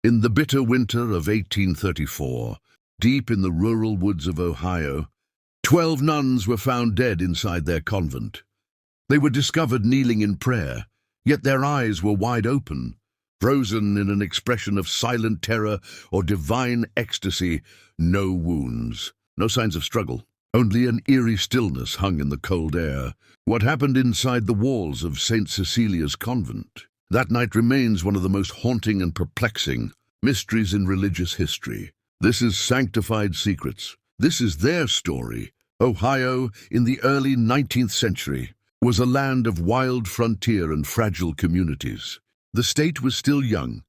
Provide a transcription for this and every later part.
In the bitter winter of 1834, deep in the rural woods of Ohio, 12 nuns were found dead inside their convent. They were discovered kneeling in prayer, yet their eyes were wide open, frozen in an expression of silent terror or divine ecstasy. No wounds, no signs of struggle. Only an eerie stillness hung in the cold air. What happened inside the walls of St. Cecilia's convent that night remains one of the most haunting and perplexing mysteries in religious history. This is Sanctified Secrets. This is their story. Ohio, in the early 19th century, was a land of wild frontier and fragile communities. The state was still young,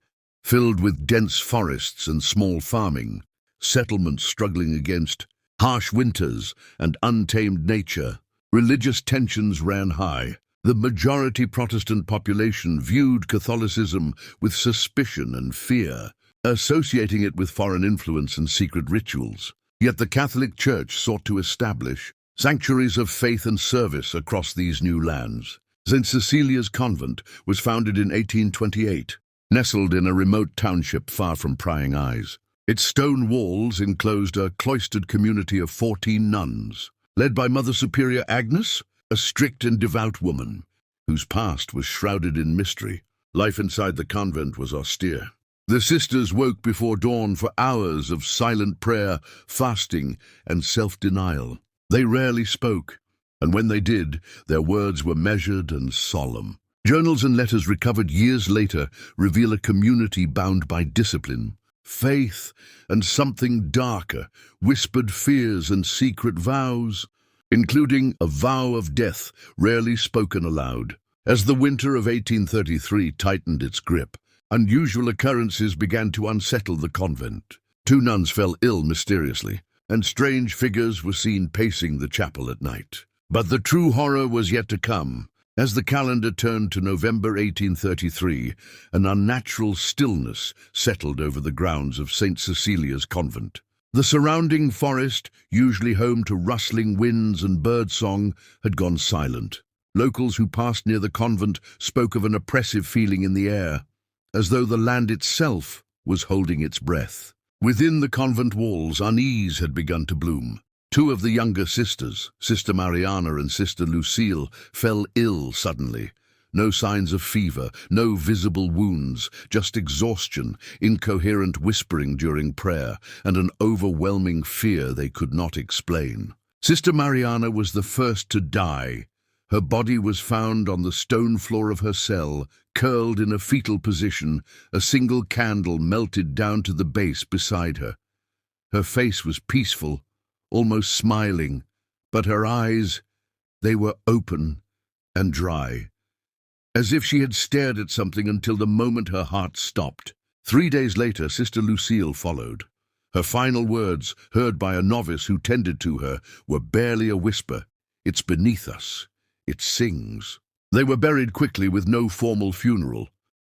filled with dense forests and small farming, settlements struggling against harsh winters and untamed nature. Religious tensions ran high. The majority Protestant population viewed Catholicism with suspicion and fear, associating it with foreign influence and secret rituals. Yet the Catholic Church sought to establish sanctuaries of faith and service across these new lands. St. Cecilia's Convent was founded in 1828, nestled in a remote township far from prying eyes. Its stone walls enclosed a cloistered community of 14 nuns, led by Mother Superior Agnes, a strict and devout woman whose past was shrouded in mystery. Life inside the convent was austere. The sisters woke before dawn for hours of silent prayer, fasting, and self-denial. They rarely spoke, and when they did, their words were measured and solemn. Journals and letters recovered years later reveal a community bound by discipline, faith, and something darker, whispered fears and secret vows, including a vow of death rarely spoken aloud. As the winter of 1833 tightened its grip, unusual occurrences began to unsettle the convent. 2 nuns fell ill mysteriously, and strange figures were seen pacing the chapel at night. But the true horror was yet to come. As the calendar turned to November 1833, an unnatural stillness settled over the grounds of St. Cecilia's Convent. The surrounding forest, usually home to rustling winds and birdsong, had gone silent. Locals who passed near the convent spoke of an oppressive feeling in the air, as though the land itself was holding its breath. Within the convent walls, unease had begun to bloom. 2 of the younger sisters, Sister Mariana and Sister Lucille, fell ill suddenly. No signs of fever, no visible wounds, just exhaustion, incoherent whispering during prayer, and an overwhelming fear they could not explain. Sister Mariana was the first to die. Her body was found on the stone floor of her cell, curled in a fetal position, a single candle melted down to the base beside her. Her face was peaceful, almost smiling, but her eyes, they were open and dry, as if she had stared at something until the moment her heart stopped. 3 days later, Sister Lucille followed. Her final words, heard by a novice who tended to her, were barely a whisper. "It's beneath us. It sings." They were buried quickly with no formal funeral.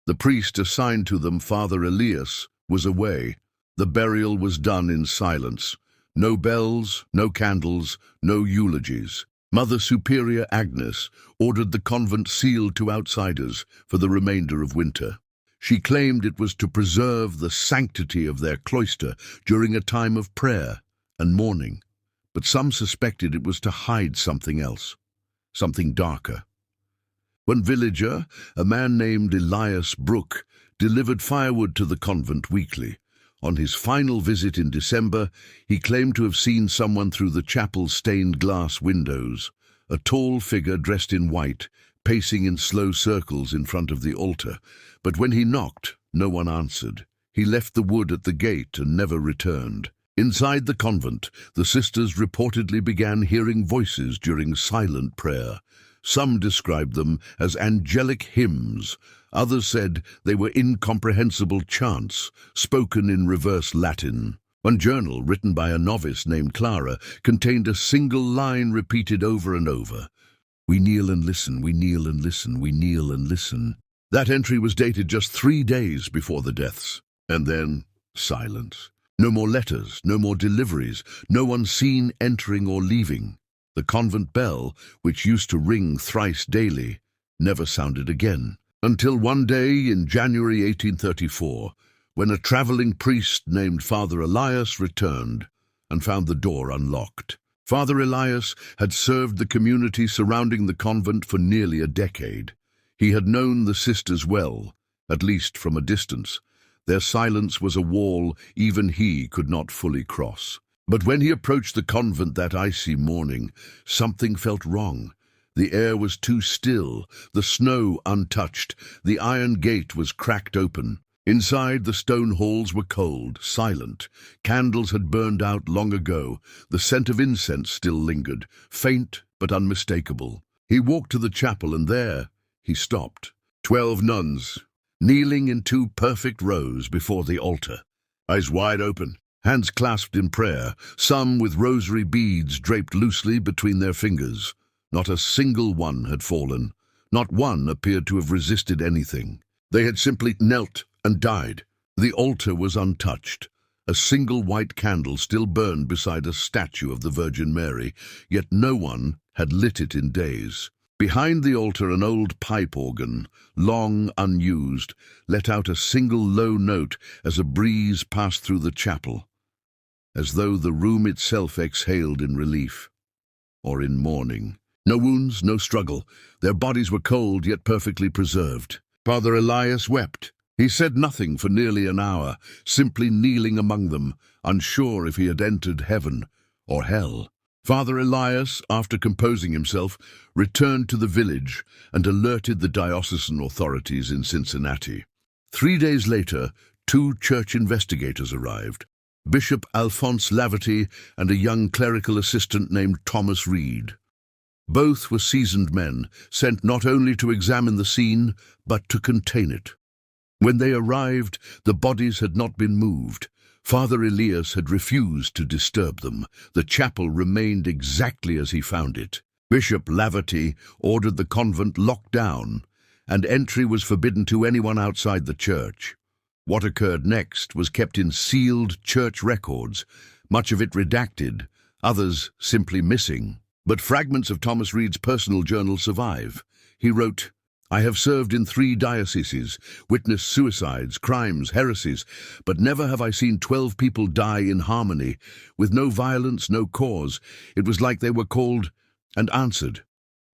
The priest assigned to them, Father Elias, was away. The burial was done in silence. No bells, no candles, no eulogies. Mother Superior Agnes ordered the convent sealed to outsiders for the remainder of winter. She claimed it was to preserve the sanctity of their cloister during a time of prayer and mourning, but some suspected it was to hide something else, something darker. One villager, a man named Elias Brooke, delivered firewood to the convent weekly. On his final visit in December, he claimed to have seen someone through the chapel's stained glass windows, a tall figure dressed in white, pacing in slow circles in front of the altar. But when he knocked, no one answered. He left the wood at the gate and never returned. Inside the convent, the sisters reportedly began hearing voices during silent prayer. Some described them as angelic hymns. Others said they were incomprehensible chants, spoken in reverse Latin. One journal, written by a novice named Clara, contained a single line repeated over and over. "We kneel and listen, we kneel and listen, we kneel and listen." That entry was dated just 3 days before the deaths. And then, silence. No more letters, no more deliveries, no one seen entering or leaving. The convent bell, which used to ring thrice daily, never sounded again, until one day in January 1834, when a traveling priest named Father Elias returned and found the door unlocked. Father Elias had served the community surrounding the convent for nearly a decade. He had known the sisters well, at least from a distance. Their silence was a wall even he could not fully cross. But when he approached the convent that icy morning, something felt wrong. The air was too still, the snow untouched, the iron gate was cracked open. Inside, the stone halls were cold, silent. Candles had burned out long ago. The scent of incense still lingered, faint but unmistakable. He walked to the chapel, and there he stopped. 12 nuns, kneeling in 2 perfect rows before the altar, eyes wide open, hands clasped in prayer, some with rosary beads draped loosely between their fingers. Not a single one had fallen. Not one appeared to have resisted anything. They had simply knelt and died. The altar was untouched. A single white candle still burned beside a statue of the Virgin Mary, yet no one had lit it in days. Behind the altar, an old pipe organ, long unused, let out a single low note as a breeze passed through the chapel, as though the room itself exhaled in relief or in mourning. No wounds, no struggle. Their bodies were cold yet perfectly preserved. Father Elias wept. He said nothing for nearly an hour, simply kneeling among them, unsure if he had entered heaven or hell. Father Elias, after composing himself, returned to the village and alerted the diocesan authorities in Cincinnati. 3 days later, 2 church investigators arrived, Bishop Alphonse Laverty and a young clerical assistant named Thomas Reed. Both were seasoned men, sent not only to examine the scene, but to contain it. When they arrived, the bodies had not been moved. Father Elias had refused to disturb them. The chapel remained exactly as he found it. Bishop Laverty ordered the convent locked down, and entry was forbidden to anyone outside the church. What occurred next was kept in sealed church records, much of it redacted, others simply missing. But fragments of Thomas Reed's personal journal survive. He wrote, "I have served in 3 dioceses, witnessed suicides, crimes, heresies, but never have I seen 12 people die in harmony, with no violence, no cause. It was like they were called and answered."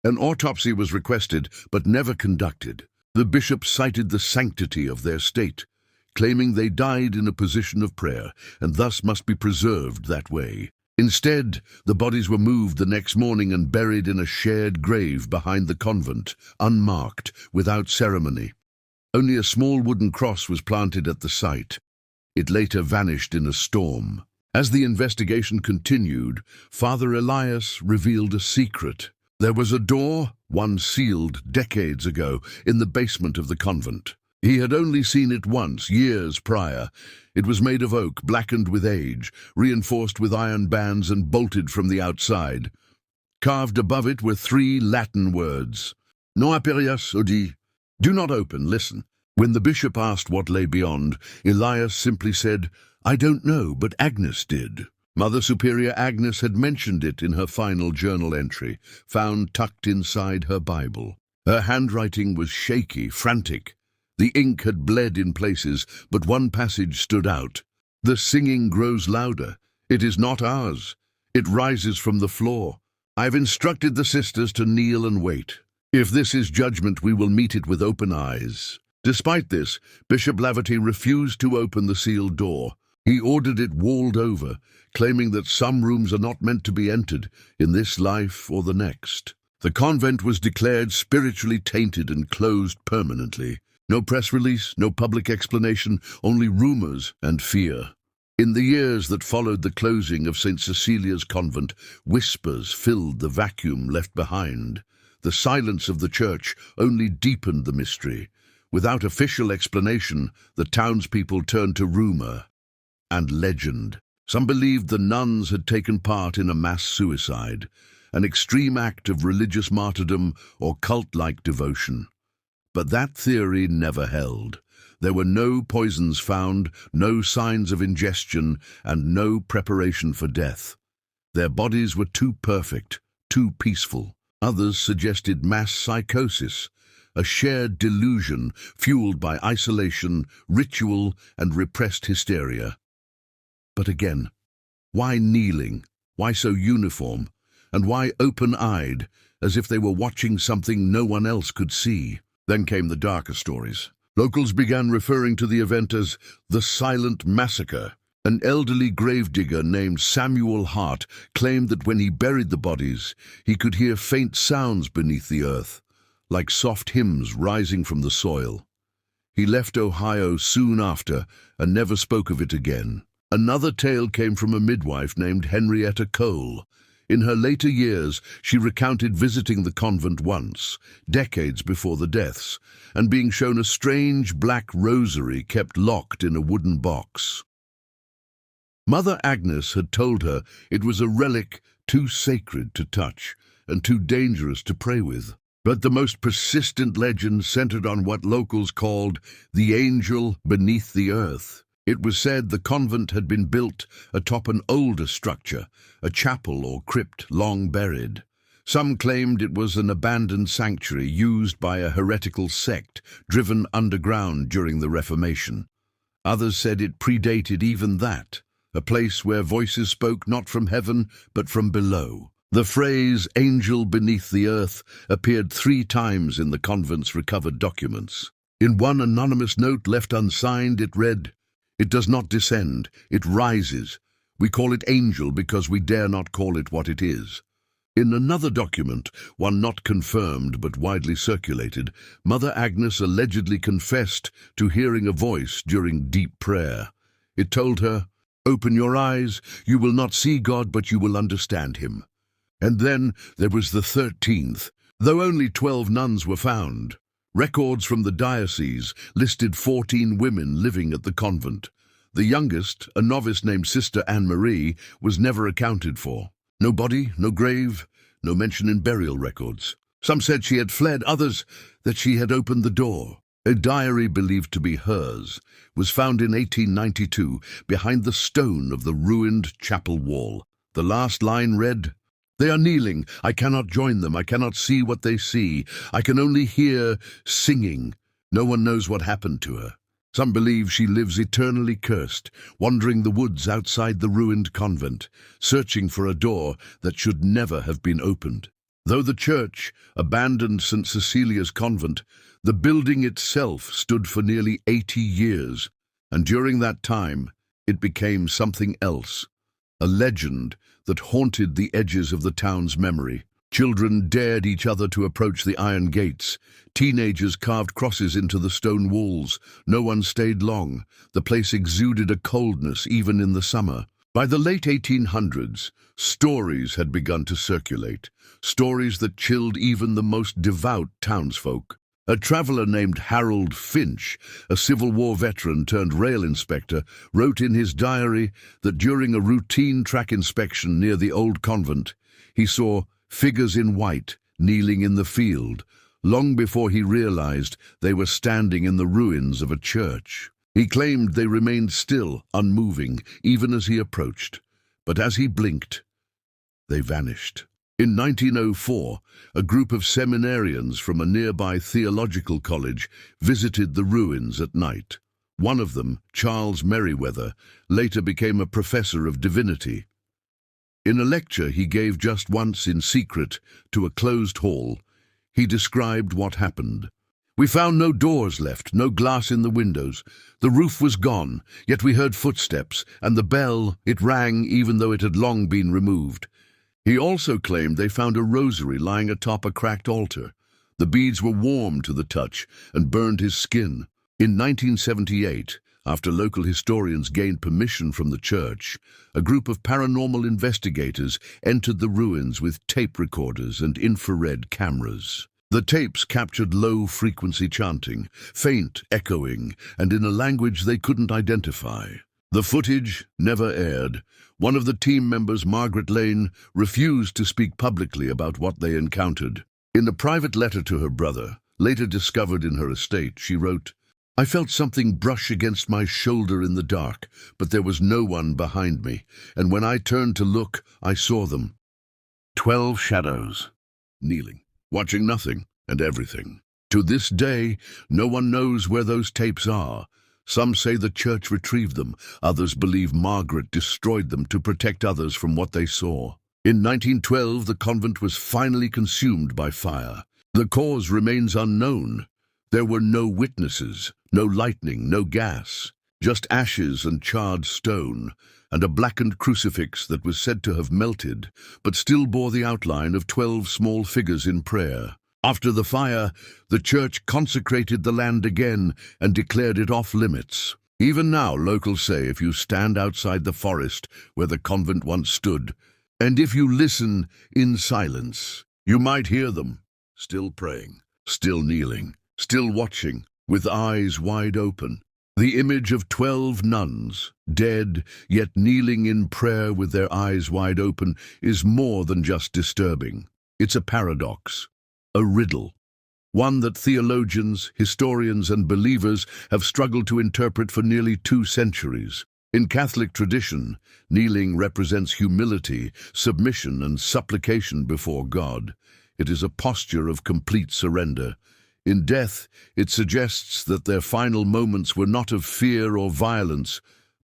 An autopsy was requested, but never conducted. The bishop cited the sanctity of their state, claiming they died in a position of prayer, and thus must be preserved that way. Instead, the bodies were moved the next morning and buried in a shared grave behind the convent, unmarked, without ceremony. Only a small wooden cross was planted at the site. It later vanished in a storm. As the investigation continued, Father Elias revealed a secret. There was a door, one sealed decades ago, in the basement of the convent. He had only seen it once, years prior. It was made of oak, blackened with age, reinforced with iron bands and bolted from the outside. Carved above it were 3 Latin words. Non aperias audi. Do not open, listen. When the bishop asked what lay beyond, Elias simply said, "I don't know, but Agnes did." Mother Superior Agnes had mentioned it in her final journal entry, found tucked inside her Bible. Her handwriting was shaky, frantic. The ink had bled in places, but one passage stood out. "The singing grows louder. It is not ours. It rises from the floor. I've instructed the sisters to kneel and wait. If this is judgment, we will meet it with open eyes." Despite this, Bishop Laverty refused to open the sealed door. He ordered it walled over, claiming that some rooms are not meant to be entered, in this life or the next. The convent was declared spiritually tainted and closed permanently. No press release, no public explanation, only rumors and fear. In the years that followed the closing of St. Cecilia's convent, whispers filled the vacuum left behind. The silence of the church only deepened the mystery. Without official explanation, the townspeople turned to rumor and legend. Some believed the nuns had taken part in a mass suicide, an extreme act of religious martyrdom or cult-like devotion. But that theory never held. There were no poisons found, no signs of ingestion, and no preparation for death. Their bodies were too perfect, too peaceful. Others suggested mass psychosis, a shared delusion fueled by isolation, ritual, and repressed hysteria. But again, why kneeling? Why so uniform? And why open-eyed, as if they were watching something no one else could see? Then came the darker stories. Locals began referring to the event as the Silent Massacre. An elderly gravedigger named Samuel Hart claimed that when he buried the bodies, he could hear faint sounds beneath the earth, like soft hymns rising from the soil. He left Ohio soon after and never spoke of it again. Another tale came from a midwife named Henrietta Cole. In her later years, she recounted visiting the convent once, decades before the deaths, and being shown a strange black rosary kept locked in a wooden box. Mother Agnes had told her it was a relic too sacred to touch and too dangerous to pray with. But the most persistent legend centered on what locals called the angel beneath the earth. It was said the convent had been built atop an older structure, a chapel or crypt long buried. Some claimed it was an abandoned sanctuary used by a heretical sect driven underground during the Reformation. Others said it predated even that, a place where voices spoke not from heaven but from below. The phrase "angel beneath the earth" appeared 3 times in the convent's recovered documents. In one anonymous note left unsigned, it read, "It does not descend, it rises. We call it angel because we dare not call it what it is." In another document, one not confirmed but widely circulated, Mother Agnes allegedly confessed to hearing a voice during deep prayer. It told her, "Open your eyes, you will not see God, but you will understand him." And then there was the 13th. Though only 12 nuns were found, records from the diocese listed 14 women living at the convent. The youngest, a novice named Sister Anne-Marie, was never accounted for. No body, no grave, no mention in burial records. Some said she had fled, others that she had opened the door. A diary believed to be hers was found in 1892 behind the stone of the ruined chapel wall. The last line read, "They are kneeling. I cannot join them. I cannot see what they see. I can only hear singing. No one knows what happened to her." Some believe she lives eternally cursed, wandering the woods outside the ruined convent, searching for a door that should never have been opened. Though the church abandoned St. Cecilia's convent, the building itself stood for nearly 80 years, and during that time it became something else, a legend that haunted the edges of the town's memory. Children dared each other to approach the iron gates. Teenagers carved crosses into the stone walls. No one stayed long. The place exuded a coldness even in the summer. By the late 1800s, stories had begun to circulate, stories that chilled even the most devout townsfolk. A traveler named Harold Finch, a Civil War veteran turned rail inspector, wrote in his diary that during a routine track inspection near the old convent, he saw figures in white kneeling in the field, long before he realized they were standing in the ruins of a church. He claimed they remained still, unmoving, even as he approached. But as he blinked, they vanished. In 1904, a group of seminarians from a nearby theological college visited the ruins at night. One of them, Charles Merriweather, later became a professor of divinity. In a lecture he gave just once in secret to a closed hall, he described what happened. "We found no doors left, no glass in the windows. The roof was gone, yet we heard footsteps, and the bell, it rang even though it had long been removed." He also claimed they found a rosary lying atop a cracked altar. The beads were warm to the touch and burned his skin. In 1978, after local historians gained permission from the church, a group of paranormal investigators entered the ruins with tape recorders and infrared cameras. The tapes captured low-frequency chanting, faint echoing, and in a language they couldn't identify. The footage never aired. One of the team members, Margaret Lane, refused to speak publicly about what they encountered. In a private letter to her brother, later discovered in her estate, she wrote, "I felt something brush against my shoulder in the dark, but there was no one behind me, and when I turned to look, I saw them. 12 shadows, kneeling, watching nothing and everything." To this day, no one knows where those tapes are. Some say the church retrieved them, others believe Margaret destroyed them to protect others from what they saw. In 1912, the convent was finally consumed by fire. The cause remains unknown. There were no witnesses, no lightning, no gas, just ashes and charred stone, and a blackened crucifix that was said to have melted, but still bore the outline of 12 small figures in prayer. After the fire, the church consecrated the land again and declared it off limits. Even now, locals say if you stand outside the forest where the convent once stood, and if you listen in silence, you might hear them, still praying, still kneeling, still watching, with eyes wide open. The image of 12 nuns, dead, yet kneeling in prayer with their eyes wide open, is more than just disturbing. It's a paradox, a riddle, one that theologians, historians, and believers have struggled to interpret for nearly 2 centuries. In Catholic tradition, kneeling represents humility, submission, and supplication before God. It is a posture of complete surrender. In death, it suggests that their final moments were not of fear or violence,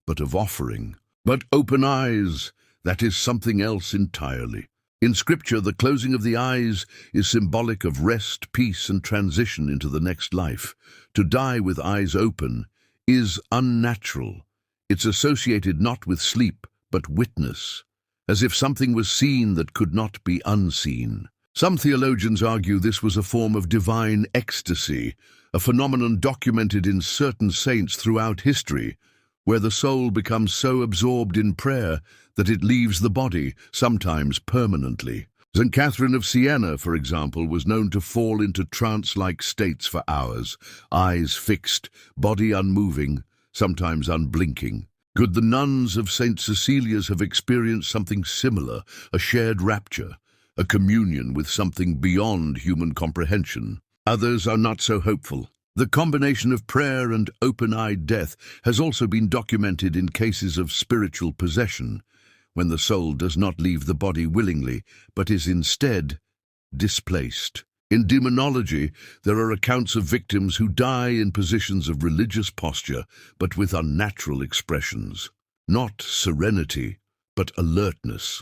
but of offering. But open eyes, that is something else entirely. In Scripture, the closing of the eyes is symbolic of rest, peace, and transition into the next life. To die with eyes open is unnatural. It's associated not with sleep, but witness, as if something was seen that could not be unseen. Some theologians argue this was a form of divine ecstasy, a phenomenon documented in certain saints throughout history, where the soul becomes so absorbed in prayer that it leaves the body, sometimes permanently. St. Catherine of Siena, for example, was known to fall into trance-like states for hours, eyes fixed, body unmoving, sometimes unblinking. Could the nuns of St. Cecilia's have experienced something similar, a shared rapture, a communion with something beyond human comprehension? Others are not so hopeful. The combination of prayer and open-eyed death has also been documented in cases of spiritual possession, when the soul does not leave the body willingly, but is instead displaced. In demonology, there are accounts of victims who die in positions of religious posture, but with unnatural expressions. Not serenity, but alertness,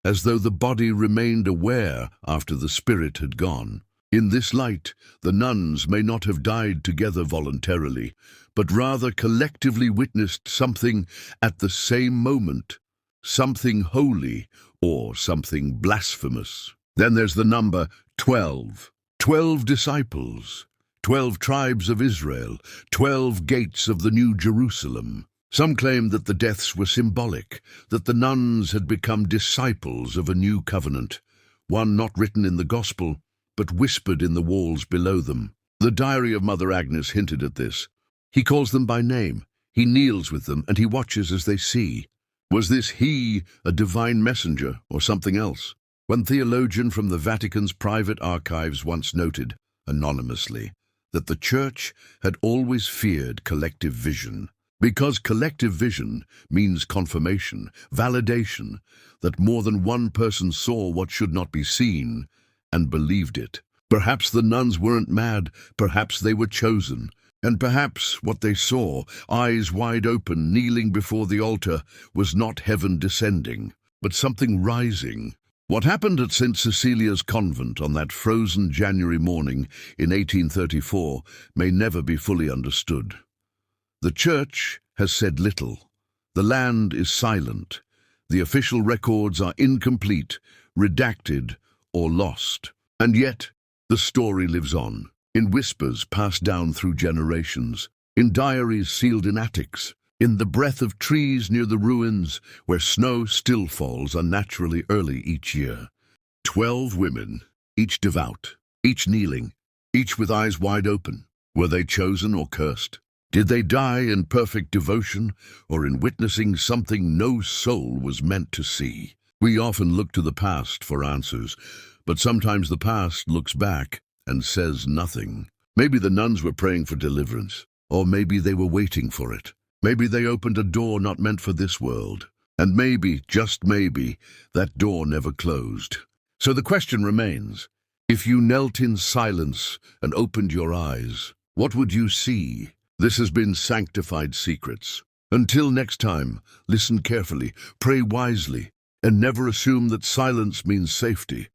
as though the body remained aware after the spirit had gone. In this light, the nuns may not have died together voluntarily, but rather collectively witnessed something at the same moment, something holy or something blasphemous. Then there's the number 12. 12 disciples, 12 tribes of Israel, 12 gates of the New Jerusalem. Some claim that the deaths were symbolic, that the nuns had become disciples of a new covenant, one not written in the Gospel, but whispered in the walls below them. The diary of Mother Agnes hinted at this. He calls them by name, he kneels with them, and he watches as they see. Was this he, a divine messenger, or something else? One theologian from the Vatican's private archives once noted, anonymously, that the Church had always feared collective vision, because collective vision means confirmation, validation, that more than one person saw what should not be seen, and believed it. Perhaps the nuns weren't mad, perhaps they were chosen, and perhaps what they saw, eyes wide open, kneeling before the altar, was not heaven descending, but something rising. What happened at St. Cecilia's convent on that frozen January morning in 1834 may never be fully understood. The Church has said little. The land is silent. The official records are incomplete, redacted, or lost. And yet, the story lives on, in whispers passed down through generations, in diaries sealed in attics, in the breath of trees near the ruins where snow still falls unnaturally early each year. 12 women, each devout, each kneeling, each with eyes wide open. Were they chosen or cursed? Did they die in perfect devotion or in witnessing something no soul was meant to see? We often look to the past for answers, but sometimes the past looks back and says nothing. Maybe the nuns were praying for deliverance, or maybe they were waiting for it. Maybe they opened a door not meant for this world, and maybe, just maybe, that door never closed. So the question remains, If you knelt in silence and opened your eyes, what would you see? This has been Sanctified Secrets. Until next time, listen carefully, pray wisely, and never assume that silence means safety.